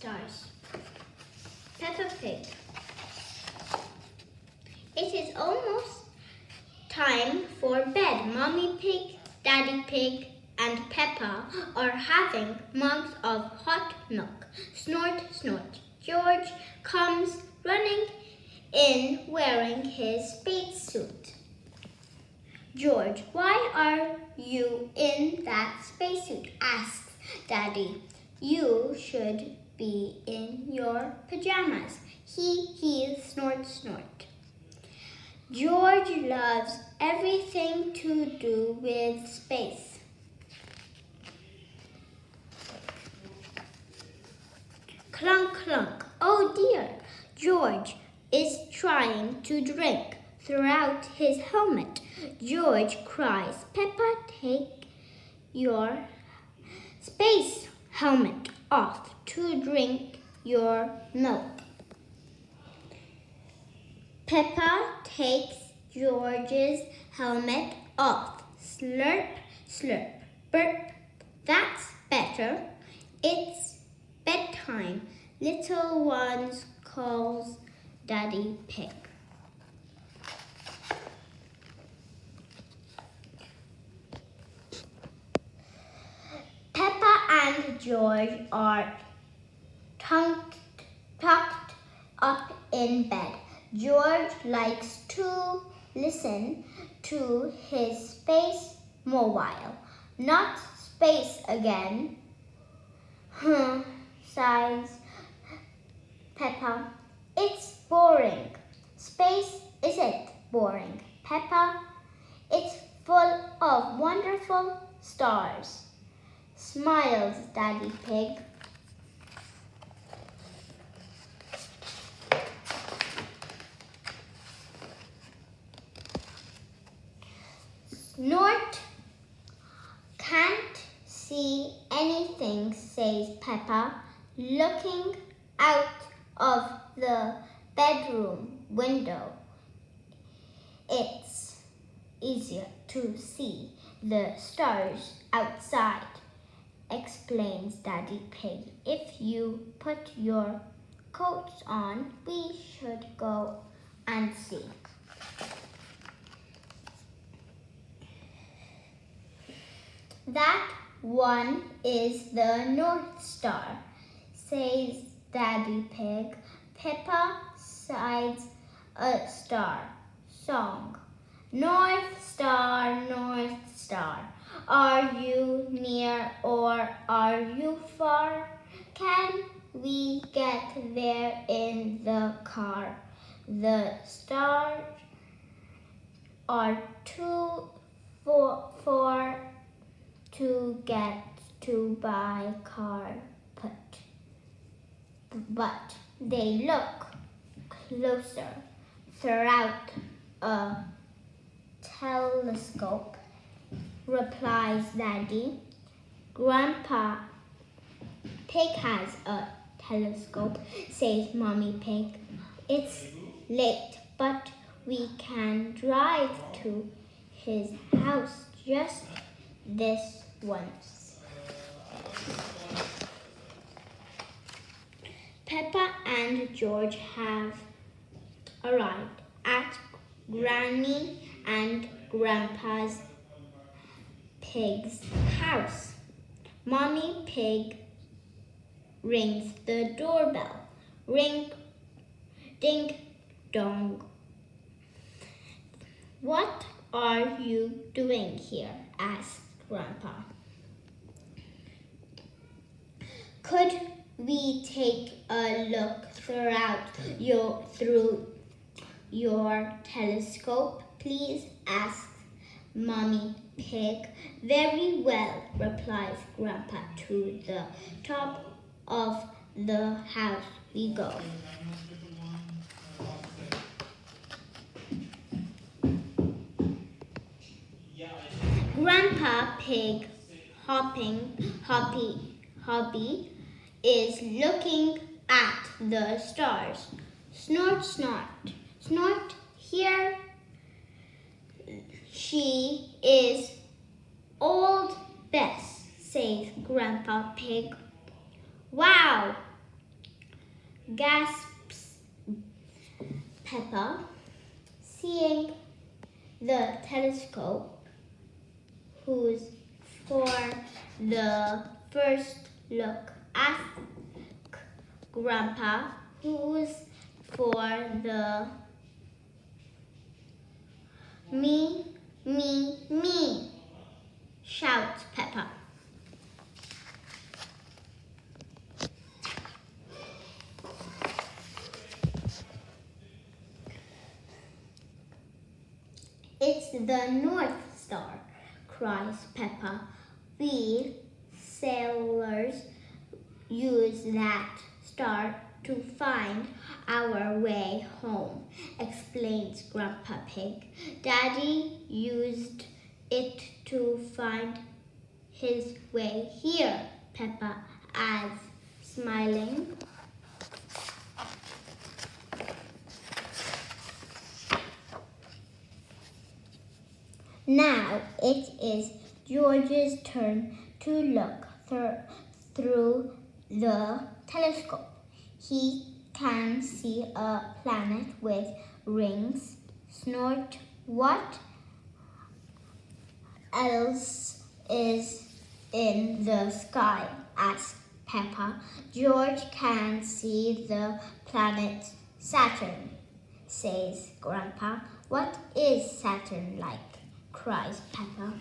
stars. Peppa Pig. It is almost time for bed. Mommy Pig, Daddy Pig, and Peppa are having mugs of hot milk. Snort, snort. George comes running in wearing his spacesuit. George, why are you in that spacesuit? Asks Daddy. You should be in your pajamas. He, snort, snort. George loves everything to do with space. Clunk, clunk. Oh dear. George is trying to drink throughout his helmet. George cries, Peppa, take your space helmet off to drink your milk. Peppa takes George's helmet off. Slurp, slurp, burp. That's better. It's bedtime. Little ones calls Daddy Pig. Peppa and George are tucked up in bed. George likes to listen to his space mobile. Not space again. Sighs Peppa. It's boring. Space isn't boring, Peppa. It's full of wonderful stars. Smiles Daddy Pig. Snort. Can't see anything, says Peppa, looking out of the bedroom window. It's easier to see the stars outside, explains Daddy Pig. If you put your coats on, we should go and see. That one is the North Star, says Daddy Pig. Peppa sides a star song. North Star, are you near or are you far? Can we get there in the car? The stars are too far to get to by car put. But they look closer throughout a telescope, replies Daddy. Grandpa Pig has a telescope, says Mommy Pig. It's late, but we can drive to his house just this once. Peppa and George have arrived at Granny and Grandpa Pig's house. Mommy Pig rings the doorbell. Ring, ding, dong. What are you doing here? Asked Grandpa. Could we take a look through your telescope, please? Asked Mommy Pig. Very well, replies Grandpa. To the top of the house we go. Grandpa Pig hobby is looking at the stars. Snort, snort, snort, here she is, old Bess, says Grandpa Pig. Wow, gasps Peppa, seeing the telescope, who's for the first look. Ask Grandpa, who's for the me, shouts Peppa. It's the North Star, cries Peppa. We sailors use that star to find our way home, explains Grandpa Pig. Daddy used it to find his way here, Peppa adds, smiling. Now it is George's turn to look through the telescope. He can see a planet with rings. Snort, what else is in the sky? Asks Peppa. George can see the planet Saturn, says Grandpa. What is Saturn like? Cries Peppa.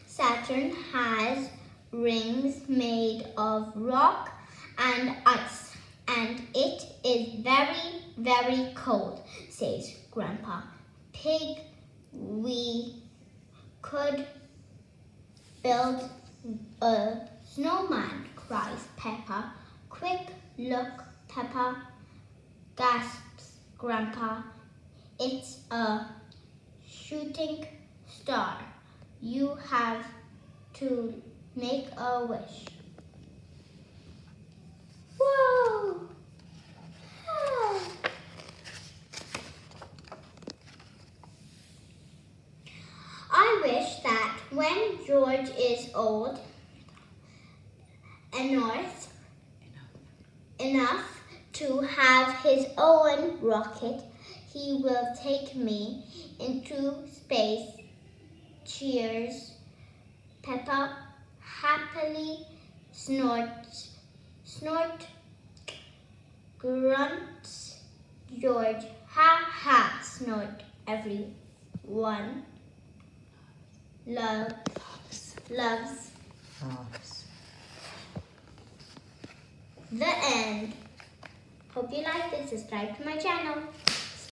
Saturn has rings made of rock and ice, and it is very, very cold, says Grandpa Pig. We could build a snowman, cries Peppa. Quick, look, Peppa, gasps Grandpa. It's a shooting star. You have to make a wish. Whoa! Ah. I wish that when George is old enough to have his own rocket, he will take me into space. Cheers. Peppa happily snorts. Snort, grunts George. Ha ha, snort everyone. Loves. The end. Hope you liked it. Subscribe to my channel.